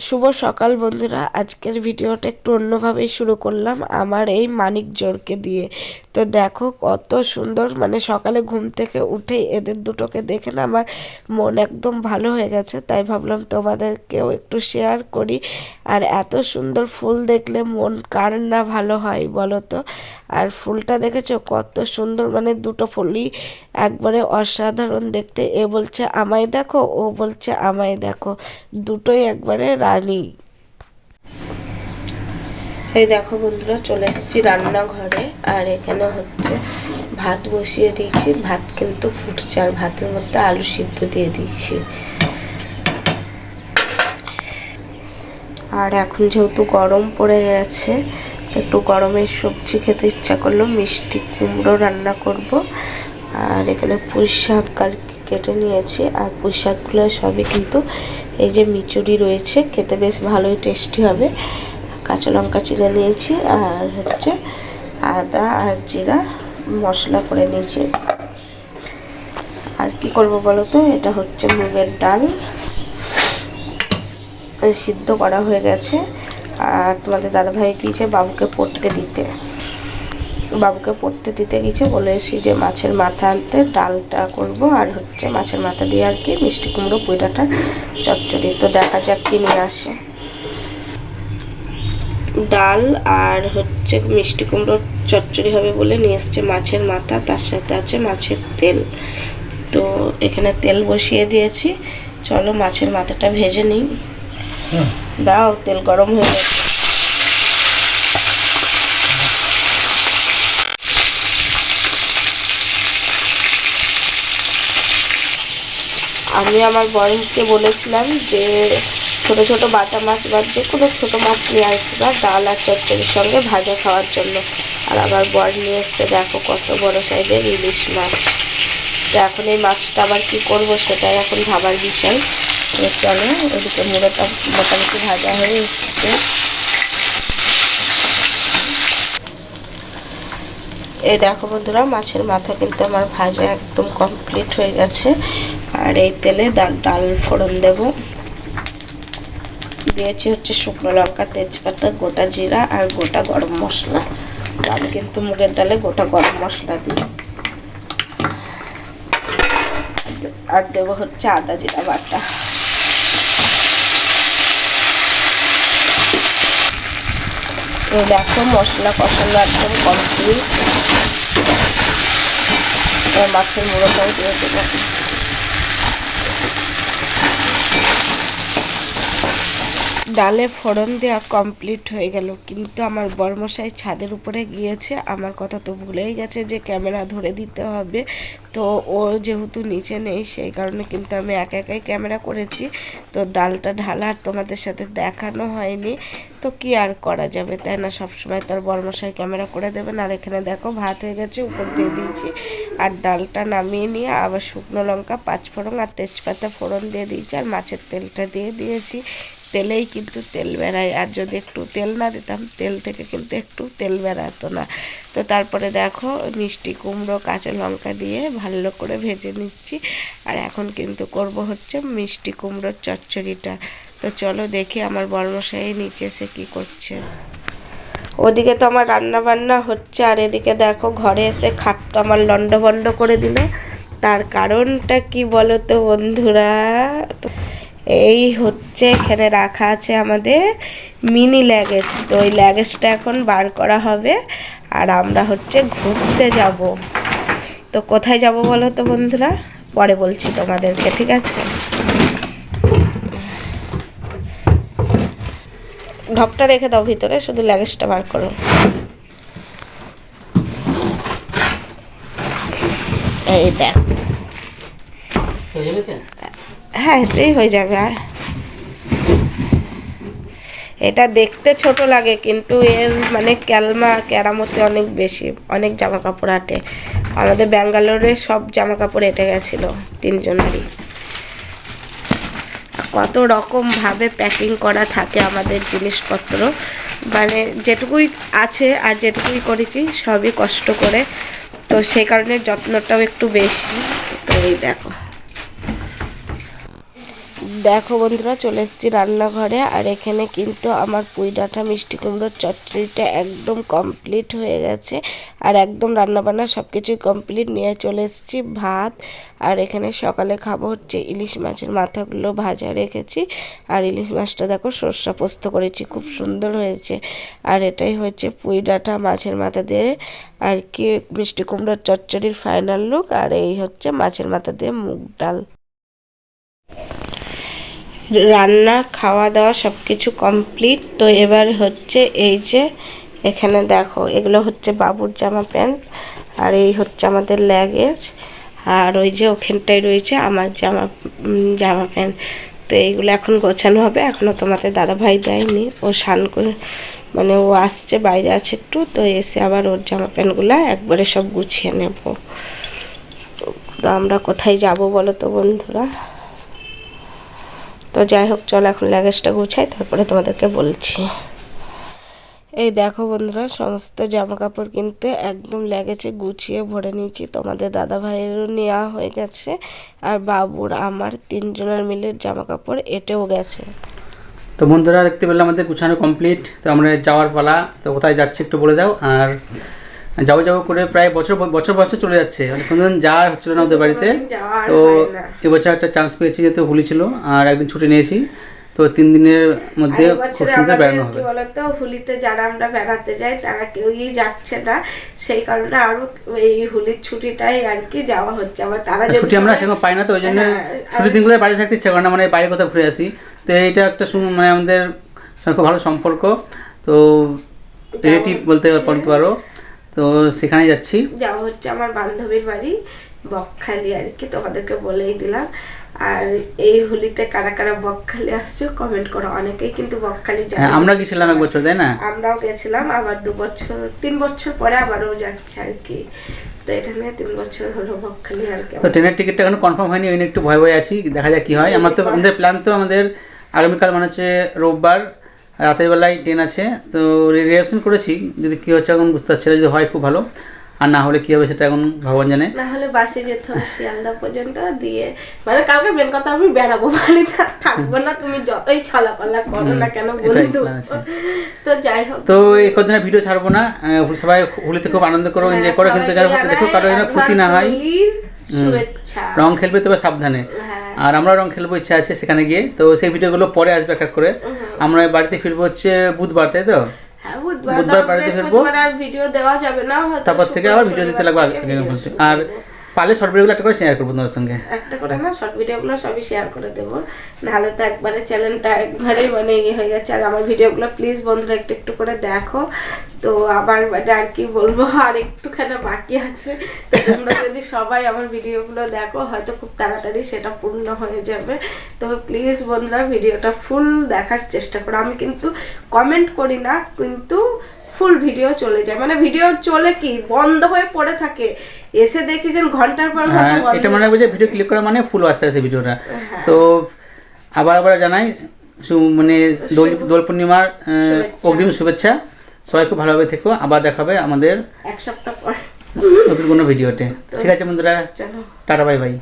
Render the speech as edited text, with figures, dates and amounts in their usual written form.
শুভ সকাল বন্ধুরা। আজকের ভিডিওটা একটু অন্যভাবেই শুরু করলাম আমার এই মানিকজোড়কে দিয়ে। তো দেখো কত সুন্দর, মানে সকালে ঘুম থেকে উঠেই এদের দুটোকে দেখে না আমার মন একদম ভালো হয়ে গেছে, তাই ভাবলাম তোমাদেরকেও একটু শেয়ার করি। আর এত সুন্দর ফুল দেখলে মন কার না ভালো হয় বলো তো। আর ফুলটা দেখেছো কত সুন্দর, মানে দুটো ফুলই একবারে অসাধারণ দেখতে। এ বলছে আমায় দেখো, ও বলছে আমায় দেখো, দুটোই একবারে রানী। এই দেখো বন্ধুরা, চলে এসেছি রান্নাঘরে। আর এখানে হচ্ছে ভাত বসিয়ে দিয়েছি, ভাত কিন্তু ফুটছে, আর ভাতের মধ্যে আলু সিদ্ধ দিয়ে দিয়েছি। আর এখন যেহেতু গরম পড়ে গেছে, একটু গরমের সবজি খেতে ইচ্ছা করলো, মিষ্টি কুমড়ো রান্না করব। আর এখানে পুঁই শাক আর কেটে নিয়েছি, আর পুঁই শাকগুলো সবই কিন্তু এই যে মিচুরি রয়েছে, খেতে বেশ ভালোই টেস্টি হবে। কাঁচা লঙ্কা চিড়ে নিয়েছি, আর হচ্ছে আদা আর জিরা মশলা করে নিয়েছি। আর কি করব বলো তো, এটা হচ্ছে মুগের ডাল, সিদ্ধ করা হয়ে গেছে। আর তোমাদের দাদাভাই গিয়েছে বাবুকে পড়তে দিতে, গেছে, বলে এসেছি যে মাছের মাথা আনতে, ডালটা করব আর হচ্ছে মাছের মাথা দিয়ে আর কি মিষ্টি কুমড়ো পুঁই ডাঁটার চচ্চড়ি। তো দেখা যাক কি নিয়ে আসে। ডাল আর হচ্ছে মিষ্টি কুমড়োর চচ্চড়ি হবে বলে নিয়ে এসছে মাছের মাথা, তার সাথে আছে মাছের তেল। তো এখানে তেল বসিয়ে দিয়েছি, চলো মাছের মাথাটা ভেজে নিই। দাও, তেল গরম হয়ে গেছে। আমি আমার বরকে বলেছিলাম যে ছোট ছোট বাটা মাছ বা যে কোনো ছোটো মাছ নিয়ে আসবে ডাল আর চচ্চড়ির সঙ্গে ভাজা খাওয়ার জন্য। আর আমার বর নিয়ে এসছে দেখো কত বড় সাইজের ইলিশ মাছ। তো এখন এই মাছটা আবার কি করব সেটাই এখন ভাবার বিষয়। তো চলো, এদিকে মুড়োটা মোটামুটি ভাজা হয়ে এসছে। এই দেখো বন্ধুরা, মাছের মাথা কিন্তু আমার ভাজা একদম কমপ্লিট হয়ে গেছে। আর এই তেলে ডাল ফোড়ন দেব, দিয়েছি হচ্ছে শুকনো লঙ্কা, তেজপাতা, গোটা জিরা আর গোটা গরম মশলা। আমি কিন্তু মুগের ডালে গোটা গরম মশলা দিই। আর দেবো হচ্ছে আদা জিরা বাটা। দেখো মশলা কষানো একদম কমপ্লিট। মাছের মুড়োটাও দিয়ে দেবো। ডালে ফোড়ন দেওয়া কমপ্লিট হয়ে গেল, কিন্তু আমার বরমশাই ছাদের উপরে গিয়েছে, আমার কথা তো ভুলেই গেছে যে ক্যামেরা ধরে দিতে হবে। তো ও যেহেতু নিচে নেই, সেই কারণে কিন্তু আমি একা একাই ক্যামেরা করেছি। তো ডালটা ঢালার তোমাদের সাথে দেখানো হয়নি, তো কি আর করা যাবে, তাই না? সবসময় তার বরমশাই ক্যামেরা করে দেবেন। আর এখানে দেখো ভাত হয়ে গেছে, উপর দিয়ে দিয়েছি। আর ডালটা নামিয়ে নিয়ে আবার শুকনো লঙ্কা, পাঁচফোড়ন আর তেজপাতা ফোড়ন দিয়ে দিয়েছি, আর মাছের তেলটা দিয়ে দিয়েছি। তেলেই কিন্তু তেল বেরায়, আর যদি একটু তেল না দিতাম তেল থেকে কিন্তু একটু তেল বেরাতো না। তো তারপরে দেখো মিষ্টি কুমড়ো কাঁচা লঙ্কা দিয়ে ভালো করে ভেজে নিচ্ছি। আর এখন কিন্তু করব হচ্ছে মিষ্টি কুমড়োর চচ্চড়িটা। তো চলো দেখি আমার বড়মশাই নিচে এসে কি করছে। ওদিকে তো আমার রান্না বান্না হচ্ছে, আর এদিকে দেখো ঘরে এসে খাটটা আমার লন্ডভন্ড করে দিল। তার কারণটা কি বলো তো বন্ধুরা, এই হচ্ছে এখানে রাখা আছে আমাদের মিনি ল্যাগেজ। তো ওই ল্যাগেজটা এখন বার করা হবে, আর আমরা হচ্ছে ঘুরতে যাব। তো কোথায় যাব বলো তো বন্ধুরা, পরে বলছি তোমাদেরকে, ঠিক আছে? ঢপটা রেখে দাও ভিতরে, শুধু ল্যাগেজটা বার করো। এই দেখ, হ্যাঁ এতেই হয়ে যাবে। এটা দেখতে ছোট লাগে, কিন্তু এর মানে কেরামতি অনেক বেশি, অনেক জামা কাপড় আটে। আমাদের ব্যাঙ্গালোরে সব জামা কাপড় এঁটে গেছিলো তিনজনেরই। কত রকম ভাবে প্যাকিং করা থাকে আমাদের জিনিসপত্র, মানে যেটুকুই আছে আর যেটুকুই করেছি সবই কষ্ট করে, তো সেই কারণে যত্নটাও একটু বেশি। তো এই দেখো দেখো বন্ধুরা, চলে এসেছি রান্নাঘরে। আর এখানে কিন্তু আমার পুঁই ডাঁটা মিষ্টি কুমড়োর চচ্চড়িটা একদম কমপ্লিট হয়ে গেছে। আর একদম রান্নাবান্না সব কিছুই কমপ্লিট, নিয়ে চলে এসেছি ভাত। আর এখানে সকালে খাবো হচ্ছে ইলিশ মাছের মাথাগুলো ভাজা রেখেছি। আর ইলিশ মাছটা দেখো সর্ষে পোস্ত করেছি, খুব সুন্দর হয়েছে। আর এটাই হচ্ছে পুঁই ডাঁটা মাছের মাথা দিয়ে আর কি মিষ্টি কুমড়োর চচ্চড়ির ফাইনাল লুক। আর এই হচ্ছে মাছের মাথা দিয়ে মুগ ডাল। রান্না খাওয়া দাওয়া সব কিছু কমপ্লিট। তো এবার হচ্ছে এই যে এখানে দেখো, এগুলো হচ্ছে বাবুর জামা প্যান্ট। আর এই হচ্ছে আমাদের ল্যাগেজ। আর ওই যে ওখানটায় রয়েছে আমার জামা প্যান্ট। তো এইগুলো এখন গোছানো হবে, এখনও তোমাদের দাদা ভাই দেয়নি। ও স্নান করে মানে ও আসছে, বাইরে আছে একটু, তো এসে আবার ওর জামা প্যান্টগুলো একবারে সব গুছিয়ে নেব। তো আমরা কোথায় যাব বলো তো বন্ধুরা? তো যাই হোক, চলো এখন লাগেজটা গুছাই, তারপরে তোমাদেরকে বলছি। এই দেখো বন্ধুরা, সমস্ত জামা কাপড় কিন্তু একদম লাগেজে গুছিয়ে ভরে নিয়েছি। তোমাদের দাদা ভাইয়েরও নেওয়া হয়ে গেছে, আর বাবুর আমার তিনজনের মিলে জামা কাপড় এটেও গেছে। তো বন্ধুরা, দেখতে পেলাম আমাদের গুছানো কমপ্লিট। তো আমরা যাওয়ার পালা। তো কোথায় যাচ্ছি একটু বলে দাও। আর যাবো যাবো করে প্রায় বছর চলে যাচ্ছে, মানে কোনোদিন যাওয়া হচ্ছিল না ওদের বাড়িতে। তো এবছর একটা চান্স পেয়েছি, যেহেতু হোলি ছিল আর একদিন ছুটি নিয়েছি। তো 3 দিনের মধ্যে খুব সুন্দর বেড়ানো হবে। কি বলতো, হোলিতে যারা আমরা বেড়াতে যাই তারা কেউই যাচ্ছে না, সেই কারণে আরো এই হোলির ছুটিটাই আর কি যাওয়া হচ্ছে। আবার তারা ছুটি আমরা সেরকম পাই না, তো ওই জন্য ছুটির দিনগুলো বাড়ি থাকতে ইচ্ছা করে না, মানে বাইরে কোথাও ঘুরে আসি। তো এইটা একটা মানে আমাদের খুব ভালো সম্পর্ক। তো রিলেটিভ বলতে পারো। তো সেখানে যাচ্ছি, যাওয়া হচ্ছে আমার বান্ধবীর বাড়ি বকখালি আর কি, তোমাদেরকে বলেই দিলাম। আর এই হোলিতে কারা কারা বকখালি আসছো কমেন্ট করো। অনেকেই কিন্তু বকখালি যায়। আমরা গেছিলাম এক বছর, তাই না? আমরাও গেছিলাম, আবার 3 বছর পরে আবারও যাচ্ছে আর কি। তো এখানে 3 বছর হলো বকখালি আর কি। তো ট্রেনের টিকিটটা এখনো কনফার্ম হয়নি, ওই নিয়ে একটু ভয় আছি, দেখা যাক কি হয়। আমাদের প্ল্যান তো আমাদের আগামীকাল মানে হচ্ছে রোববার রাতের বেলায় ট্রেন আছে। তো রিজার্ভেশন করেছি, যদি কি হচ্ছে এখন বুঝতে পারছি না। যদি হয় খুব ভালো, আর না হলে কি হবে সেটা এখন ভগবান জানে। না হলে বাসে যেতে হবে শিয়ালদা পর্যন্ত, দিয়ে মানে কালকে মেন কথা আমি বেড়াবো, বাড়িতে থাকবো না। তুমি যতই ছলাকলা করো না কেন বন্ধু। তো যাই হোক, তো এই কদিনের ভিডিও ছাড়বো না। সবাই হোলিতে খুব আনন্দ করো, এনজয় করো, কিন্তু যাই হোক দেখো কারো যেন ক্ষতি না হয়। রং খেলবে তবে সাবধানে। আর আমরা রং খেলবো, ইচ্ছা আছে সেখানে গিয়ে। তো সেই ভিডিওগুলো পরে আসবে এক এক করে। আমরা বাড়িতে ফিরবো হচ্ছে বুধবার, তাই তো? বুধবার বাড়িতে ফিরবো, ভিডিও দেওয়া যাবে না, তারপর থেকে আবার ভিডিও দিতে লাগবে। আর পারলে শর্ট ভিডিওগুলো একটা করে শেয়ার করবো তোমাদের সঙ্গে, একটা করে না, শর্ট ভিডিওগুলো সবই শেয়ার করে দেবো। নাহলে তো একবারে চ্যানেলটা একবারেই মানে ইয়ে হয়ে যাচ্ছে। আর আমার ভিডিওগুলো প্লিজ বন্ধুরা একটু একটু করে দেখো। তো আবার মানে আর কি বলবো, আর একটুখানি বাকি আছে। তোমরা যদি সবাই আমার ভিডিওগুলো দেখো, হয়তো খুব তাড়াতাড়ি সেটা পূর্ণ হয়ে যাবে। তো প্লিজ বন্ধুরা ভিডিওটা ফুল দেখার চেষ্টা করো। আমি কিন্তু কমেন্ট করি না, কিন্তু ফুল ভিডিও চলে যায়, মানে ভিডিও চলে কি বন্ধ হয়ে পড়ে থাকে, এসে দেখি যে ঘন্টার পর ঘন্টা বন্ধ। এটা মনে হয় যে ভিডিও ক্লিক করা মানে ফুল আসতে আসে ভিডিওটা। তো আবার জানাই মানে দোল পূর্ণিমার অগ্রিম শুভেচ্ছা। সবাই খুব ভালোভাবে থেকো। আবার দেখাবে আমাদের 1 সপ্তাহ পর নতুন কোনো ভিডিওতে। ঠিক আছে বন্ধুরা, টাটা বাই বাই।